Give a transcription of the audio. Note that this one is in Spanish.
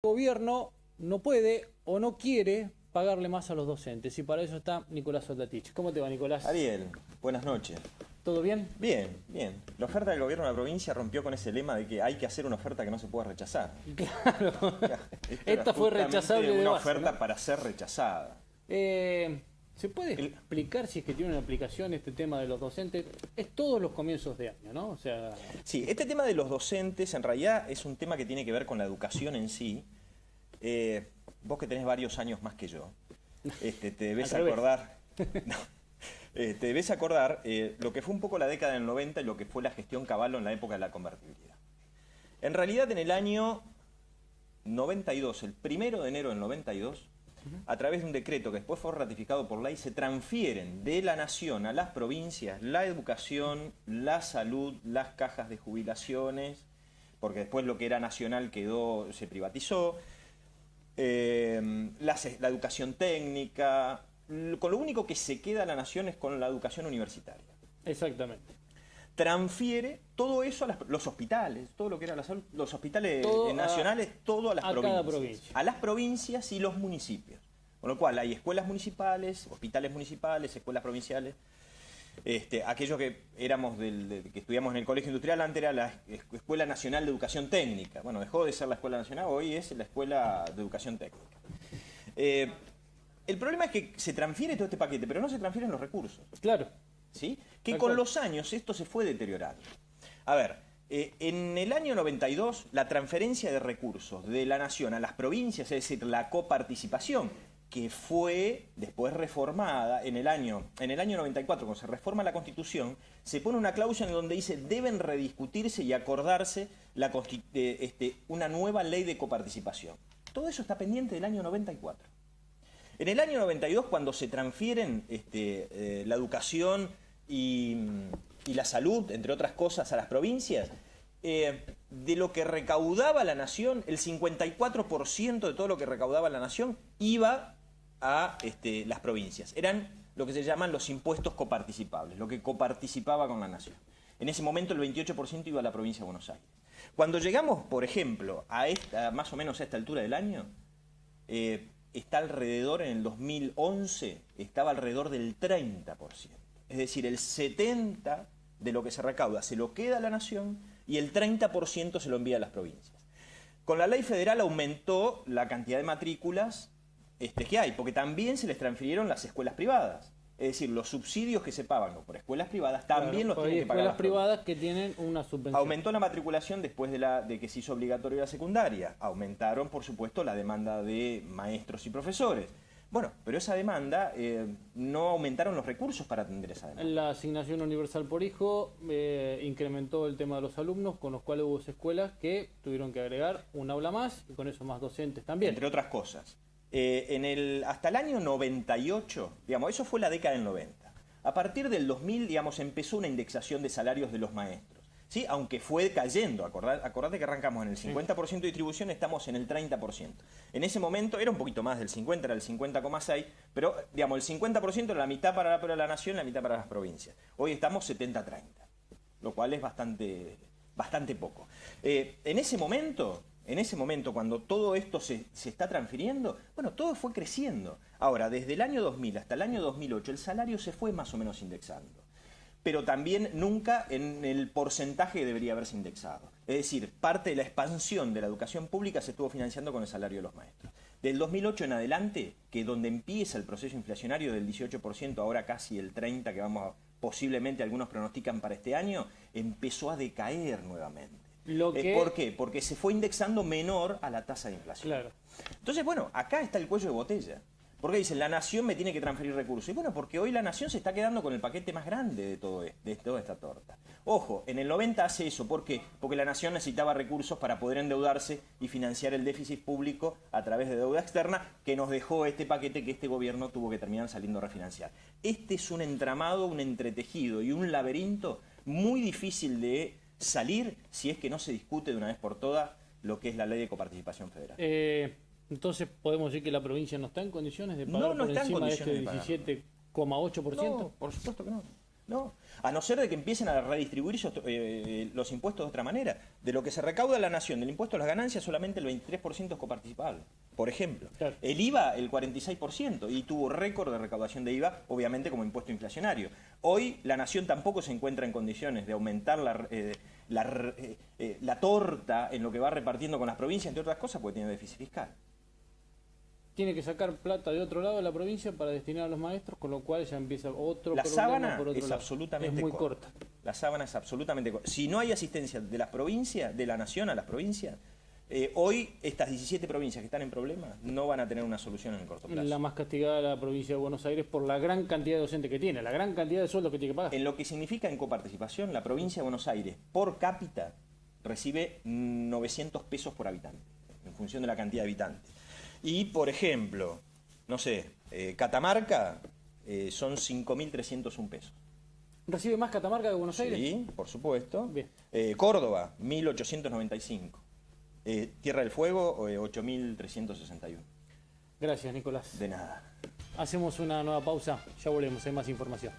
gobierno no puede o no quiere pagarle más a los docentes y para eso está Nicolás Soldatich. ¿Cómo te va, Nicolás? Ariel, buenas noches. ¿Todo bien? Bien, bien. La oferta del gobierno de la provincia rompió con ese lema de que hay que hacer una oferta que no se pueda rechazar. Claro. Esta fue justamente rechazable de una base, oferta ¿no? para ser rechazada. ¿Se puede explicar si es que tiene una aplicación este tema de los docentes? Es todos los comienzos de año, ¿no? O sea... Sí, este tema de los docentes en realidad es un tema que tiene que ver con la educación en sí. Vos que tenés varios años más que yo, te debes acordar... No. Te debes acordar lo que fue un poco la década del 90 y lo que fue la gestión Cavallo en la época de la convertibilidad. En realidad, en el año 92, el 1 de enero del 92, a través de un decreto que después fue ratificado por ley, se transfieren de la nación a las provincias la educación, la salud, las cajas de jubilaciones, porque después lo que era nacional se privatizó, la educación técnica. Con lo único que se queda la nación es con la educación universitaria. Exactamente. Transfiere todo eso a los hospitales, todo lo que era la salud, los hospitales nacionales, todo a las provincias. Cada provincia. A las provincias y los municipios. Con lo cual hay escuelas municipales, hospitales municipales, escuelas provinciales. Aquellos que que estudiamos en el Colegio Industrial, antes era la Escuela Nacional de Educación Técnica. Bueno, dejó de ser la Escuela Nacional, hoy es la Escuela de Educación Técnica. El problema es que se transfiere todo este paquete, pero no se transfieren los recursos. Claro. ¿Sí? Que con los años esto se fue deteriorando. A ver, en el año 92, la transferencia de recursos de la nación a las provincias, es decir, la coparticipación, que fue después reformada en el año 94, cuando se reforma la Constitución, se pone una cláusula en donde dice deben rediscutirse y acordarse una nueva ley de coparticipación. Todo eso está pendiente del año 94. En el año 92, cuando se transfieren la educación y la salud, entre otras cosas, a las provincias, de lo que recaudaba la nación, el 54% de todo lo que recaudaba la nación iba a las provincias. Eran lo que se llaman los impuestos coparticipables, lo que coparticipaba con la nación. En ese momento el 28% iba a la provincia de Buenos Aires. Cuando llegamos, por ejemplo, más o menos a esta altura del año, está alrededor, en el 2011, estaba alrededor del 30%. Es decir, el 70% de lo que se recauda se lo queda a la nación y el 30% se lo envía a las provincias. Con la ley federal aumentó la cantidad de matrículas que hay, porque también se les transfirieron las escuelas privadas. Es decir, los subsidios que se pagan por escuelas privadas también los tienen que pagar las privadas que tienen una subvención. Aumentó la matriculación después de que se hizo obligatoria la secundaria. Aumentaron, por supuesto, la demanda de maestros y profesores. Bueno, pero esa demanda, no aumentaron los recursos para atender esa demanda. La asignación universal por hijo incrementó el tema de los alumnos, con los cuales hubo escuelas que tuvieron que agregar un aula más y con eso más docentes también. Entre otras cosas. Hasta el año 98, digamos, eso fue la década del 90. A partir del 2000, digamos, empezó una indexación de salarios de los maestros, ¿sí? Aunque fue cayendo. Acordate que arrancamos en el 50% de distribución, estamos en el 30%. En ese momento era un poquito más del 50, era el 50,6, pero digamos, el 50% era la mitad para la nación y la mitad para las provincias. Hoy estamos 70-30, lo cual es bastante poco. En ese momento, cuando todo esto se está transfiriendo, bueno, todo fue creciendo. Ahora, desde el año 2000 hasta el año 2008, el salario se fue más o menos indexando. Pero también nunca en el porcentaje que debería haberse indexado. Es decir, parte de la expansión de la educación pública se estuvo financiando con el salario de los maestros. Del 2008 en adelante, que donde empieza el proceso inflacionario del 18%, ahora casi el 30%, posiblemente algunos pronostican para este año, empezó a decaer nuevamente. ¿Por qué? Porque se fue indexando menor a la tasa de inflación. Claro. Entonces, bueno, acá está el cuello de botella. ¿Por qué dicen, la nación me tiene que transferir recursos? Y bueno, porque hoy la nación se está quedando con el paquete más grande de toda esta torta. Ojo, en el 90 hace eso. ¿Por qué? Porque la nación necesitaba recursos para poder endeudarse y financiar el déficit público a través de deuda externa, que nos dejó este paquete que este gobierno tuvo que terminar saliendo a refinanciar. Este es un entramado, un entretejido y un laberinto muy difícil de salir si es que no se discute de una vez por todas lo que es la ley de coparticipación federal. Entonces, ¿podemos decir que la provincia no está en condiciones de pagar por encima de este 17,8%? No, por supuesto que no. No, a no ser de que empiecen a redistribuir los impuestos de otra manera. De lo que se recauda en la nación del impuesto a las ganancias, solamente el 23% es coparticipable, por ejemplo. Claro. El IVA, el 46%, y tuvo récord de recaudación de IVA, obviamente como impuesto inflacionario. Hoy la nación tampoco se encuentra en condiciones de aumentar la torta en lo que va repartiendo con las provincias, entre otras cosas, porque tiene déficit fiscal. Tiene que sacar plata de otro lado de la provincia para destinar a los maestros, con lo cual ya empieza otro La problema sábana por otro es lado. absolutamente es muy corta. La sábana es absolutamente corta. Si no hay asistencia de las provincias, de la nación a las provincias, hoy estas 17 provincias que están en problemas no van a tener una solución en el corto plazo. La más castigada es la provincia de Buenos Aires por la gran cantidad de docentes que tiene, la gran cantidad de sueldos que tiene que pagar. En lo que significa en coparticipación, la provincia de Buenos Aires por cápita recibe 900 pesos por habitante, en función de la cantidad de habitantes. Y, por ejemplo, no sé, Catamarca son 5.301 pesos. ¿Recibe más Catamarca que Buenos Aires? Sí, por supuesto. Bien. Córdoba, 1.895. Tierra del Fuego, 8.361. Gracias, Nicolás. De nada. Hacemos una nueva pausa, ya volvemos, hay más información.